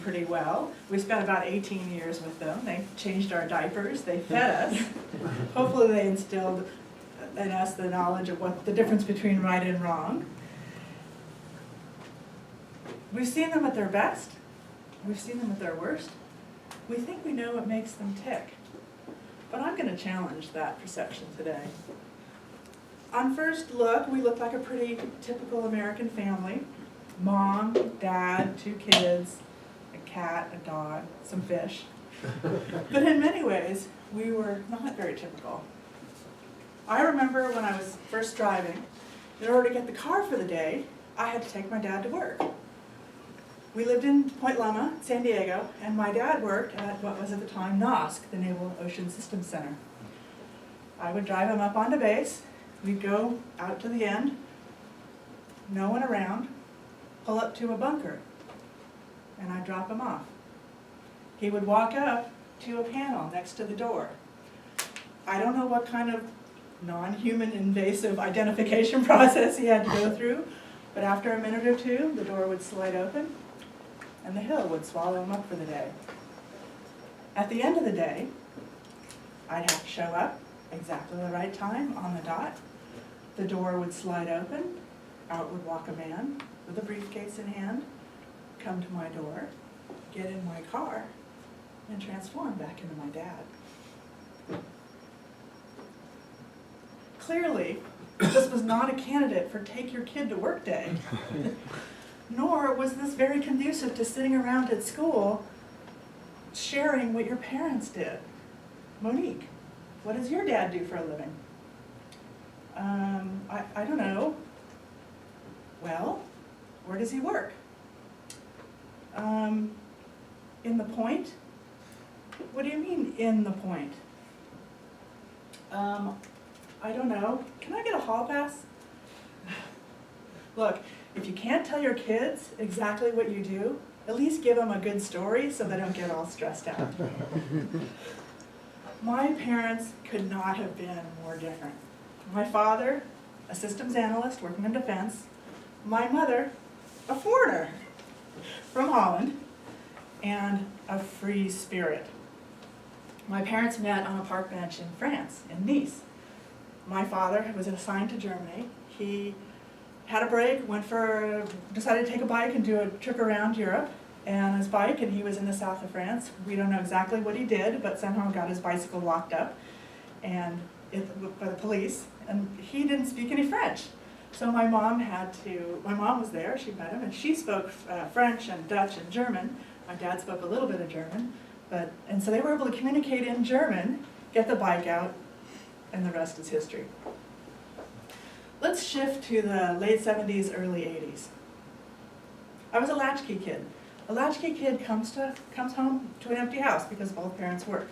pretty well. We spent about 18 years with them. They changed our diapers, they fed us. Hopefully they instilled in us the knowledge of what the difference between right and wrong. We've seen them at their best. We've seen them at their worst. We think we know what makes them tick. But I'm going to challenge that perception today. On first look, we look like a pretty typical American family. Mom, dad, 2 kids, a cat, a dog, some fish. But in many ways, we were not very typical. I remember when I was first driving, in order to get the car for the day, I had to take my dad to work. We lived in Point Loma, San Diego, and my dad worked at what was at the time NOSC, the Naval Ocean Systems Center. I would drive him up onto base. We'd go out to the end, no one around, pull up to a bunker, and I'd drop him off. He would walk up to a panel next to the door. I don't know what kind of non-human invasive identification process he had to go through, but after a minute or two, the door would slide open, and the hill would swallow him up for the day. At the end of the day, I'd have to show up exactly the right time on the dot. The door would slide open, out would walk a man with a briefcase in hand, come to my door, get in my car, and transform back into my dad. Clearly, this was not a candidate for take your kid to work day, nor was this very conducive to sitting around at school sharing what your parents did. Monique, what does your dad do for a living? I don't know. Well, where does he work? In the Point? What do you mean, in the Point? I don't know. Can I get a hall pass? Look, if you can't tell your kids exactly what you do, at least give them a good story so they don't get all stressed out. My parents could not have been more different. My father, a systems analyst working in defense. My mother, a foreigner from Holland, and a free spirit. My parents met on a park bench in France, in Nice. My father was assigned to Germany. He had a break, decided to take a bike and do a trip around Europe, and his bike, and he was in the south of France. We don't know exactly what he did, but somehow got his bicycle locked up by the police, and he didn't speak any French. So my mom was there, she met him, and she spoke French and Dutch and German. My dad spoke a little bit of German, and so they were able to communicate in German, get the bike out, and the rest is history. Let's shift to the late 70s, early 80s. I was a latchkey kid. A latchkey kid comes home to an empty house because both parents work.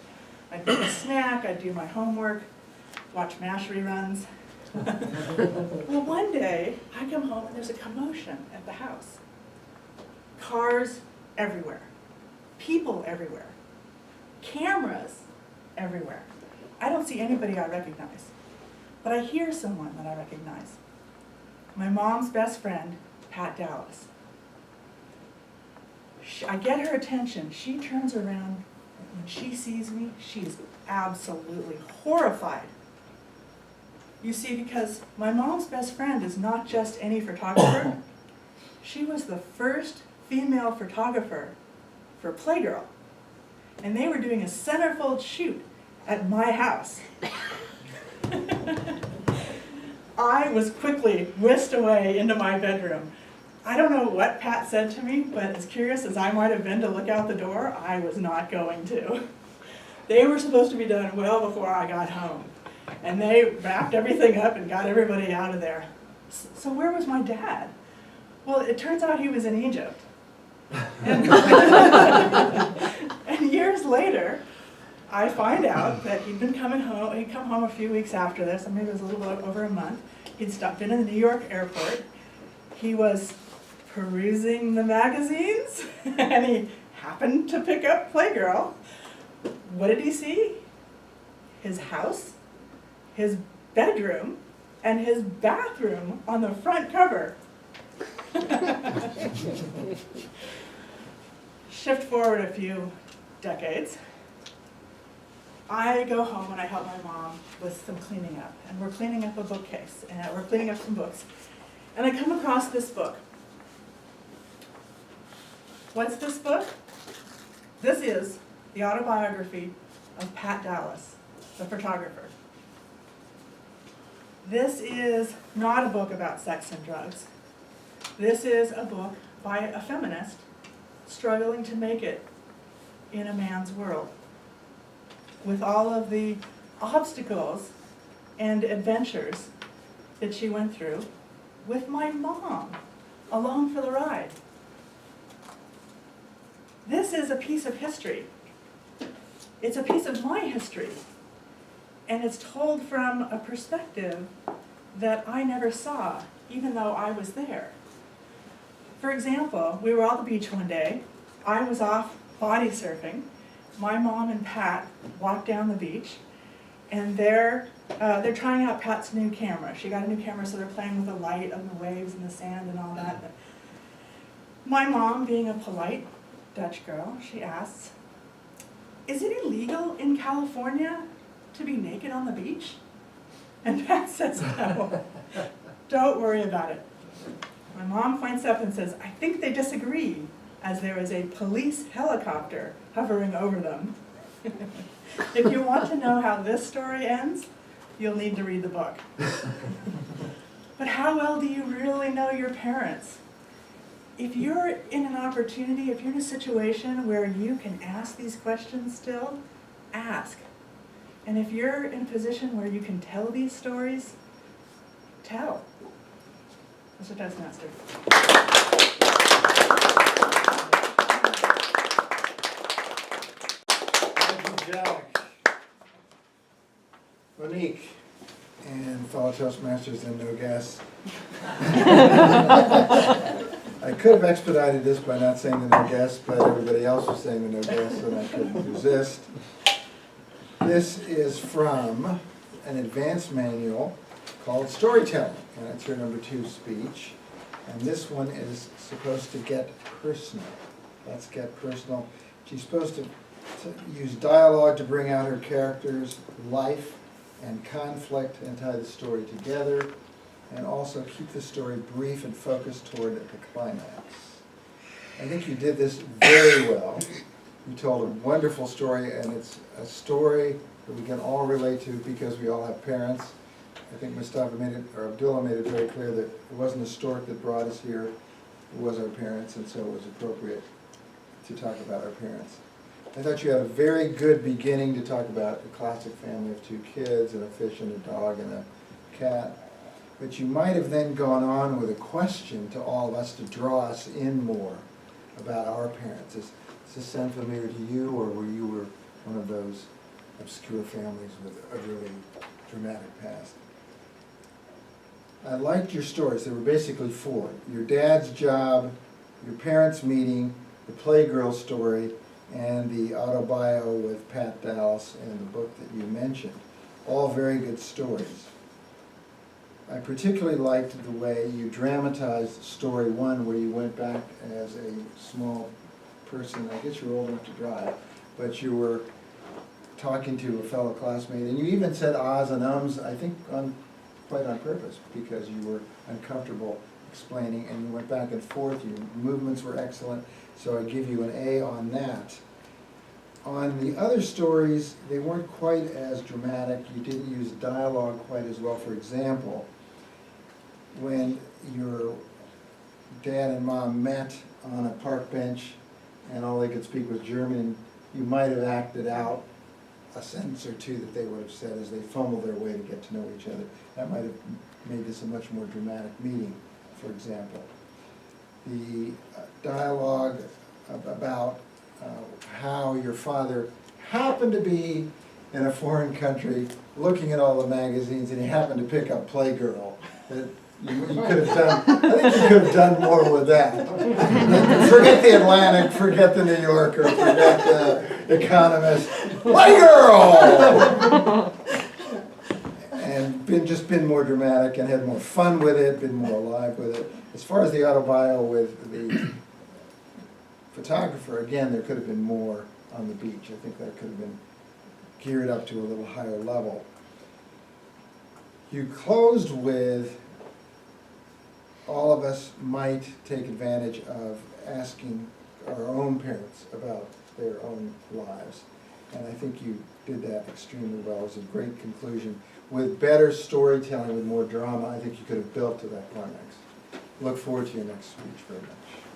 I'd make a snack, I'd do my homework, watch MASH reruns. Well, one day, I come home and there's a commotion at the house. Cars everywhere. People everywhere. Cameras everywhere. I don't see anybody I recognize, but I hear someone that I recognize. My mom's best friend, Pat Dallas. I get her attention. She turns around. When she sees me, she's absolutely horrified. You see, because my mom's best friend is not just any photographer. She was the first female photographer for Playgirl. And they were doing a centerfold shoot at my house. I was quickly whisked away into my bedroom. I don't know what Pat said to me, but as curious as I might have been to look out the door, I was not going to. They were supposed to be done well before I got home. And they wrapped everything up and got everybody out of there. So where was my dad? Well, it turns out he was in Egypt. And, and years later, I find out that he'd come home a few weeks after this, I mean it was a little over a month. He'd stopped in the New York airport. He was perusing the magazines, and he happened to pick up Playgirl. What did he see? His house, his bedroom, and his bathroom on the front cover. Shift forward a few decades. I go home and I help my mom with some cleaning up. And we're cleaning up a bookcase, and we're cleaning up some books. And I come across this book. What's this book? This is the autobiography of Pat Dallas, the photographer. This is not a book about sex and drugs. This is a book by a feminist struggling to make it in a man's world, with all of the obstacles and adventures that she went through, with my mom along for the ride. This is a piece of history. It's a piece of my history, and it's told from a perspective that I never saw, even though I was there. For example, we were all at the beach one day. I was off body surfing. My mom and Pat walked down the beach, and they're trying out Pat's new camera. She got a new camera, so they're playing with the light of the waves and the sand and all that. But my mom, being a polite Dutch girl, she asks, "Is it illegal in California to be naked on the beach?" And Pat says, "No, don't worry about it." My mom points up and says, "I think they disagree," as there is a police helicopter hovering over them. If you want to know how this story ends, you'll need to read the book. But how well do you really know your parents? If you're in an opportunity, if you're in a situation where you can ask these questions still, ask. And if you're in a position where you can tell these stories, tell. Mr. Toastmaster. Thank you, Jack. Monique and fellow Toastmasters and no guests. I could have expedited this by not saying the no guests, but everybody else was saying the no guests, and I couldn't resist. This is from an advanced manual called Storytelling, and it's her number 2 speech. And this one is supposed to get personal. Let's get personal. She's supposed to use dialogue to bring out her characters' life and conflict and tie the story together, and also keep the story brief and focused toward the climax. I think you did this very well. You told a wonderful story, and it's a story that we can all relate to because we all have parents. I think Mustafa made it, or Abdullah made it very clear that it wasn't a stork that brought us here, it was our parents, and so it was appropriate to talk about our parents. I thought you had a very good beginning to talk about a classic family of 2 kids and a fish and a dog and a cat. But you might have then gone on with a question to all of us to draw us in more about our parents. Does this sound familiar to you, or were you one of those obscure families with a really dramatic past? I liked your stories. There were basically 4. Your dad's job, your parents' meeting, the Playgirl story, and the autobio with Pat Dallas and the book that you mentioned. All very good stories. I particularly liked the way you dramatized story 1, where you went back as a small person. I guess you were old enough to drive, but you were talking to a fellow classmate, and you even said ahs and ums, I think quite on purpose, because you were uncomfortable explaining, and you went back and forth. Your movements were excellent, so I give you an A on that. On the other stories, they weren't quite as dramatic. You didn't use dialogue quite as well. For example, when your dad and mom met on a park bench and all they could speak was German, you might have acted out a sentence or 2 that they would have said as they fumbled their way to get to know each other. That might have made this a much more dramatic meeting, for example. The dialogue about how your father happened to be in a foreign country looking at all the magazines, and he happened to pick up Playgirl. That you could have done, I think you could have done more with that. Forget the Atlantic, forget the New Yorker, forget the Economist. Playgirl! And just been more dramatic and had more fun with it, been more alive with it. As far as the autobio with the photographer, again, there could have been more on the beach. I think that could have been geared up to a little higher level. You closed with, all of us might take advantage of asking our own parents about their own lives. And I think you did that extremely well. It was a great conclusion. With better storytelling, with more drama, I think you could have built to that climax. Look forward to your next speech very much.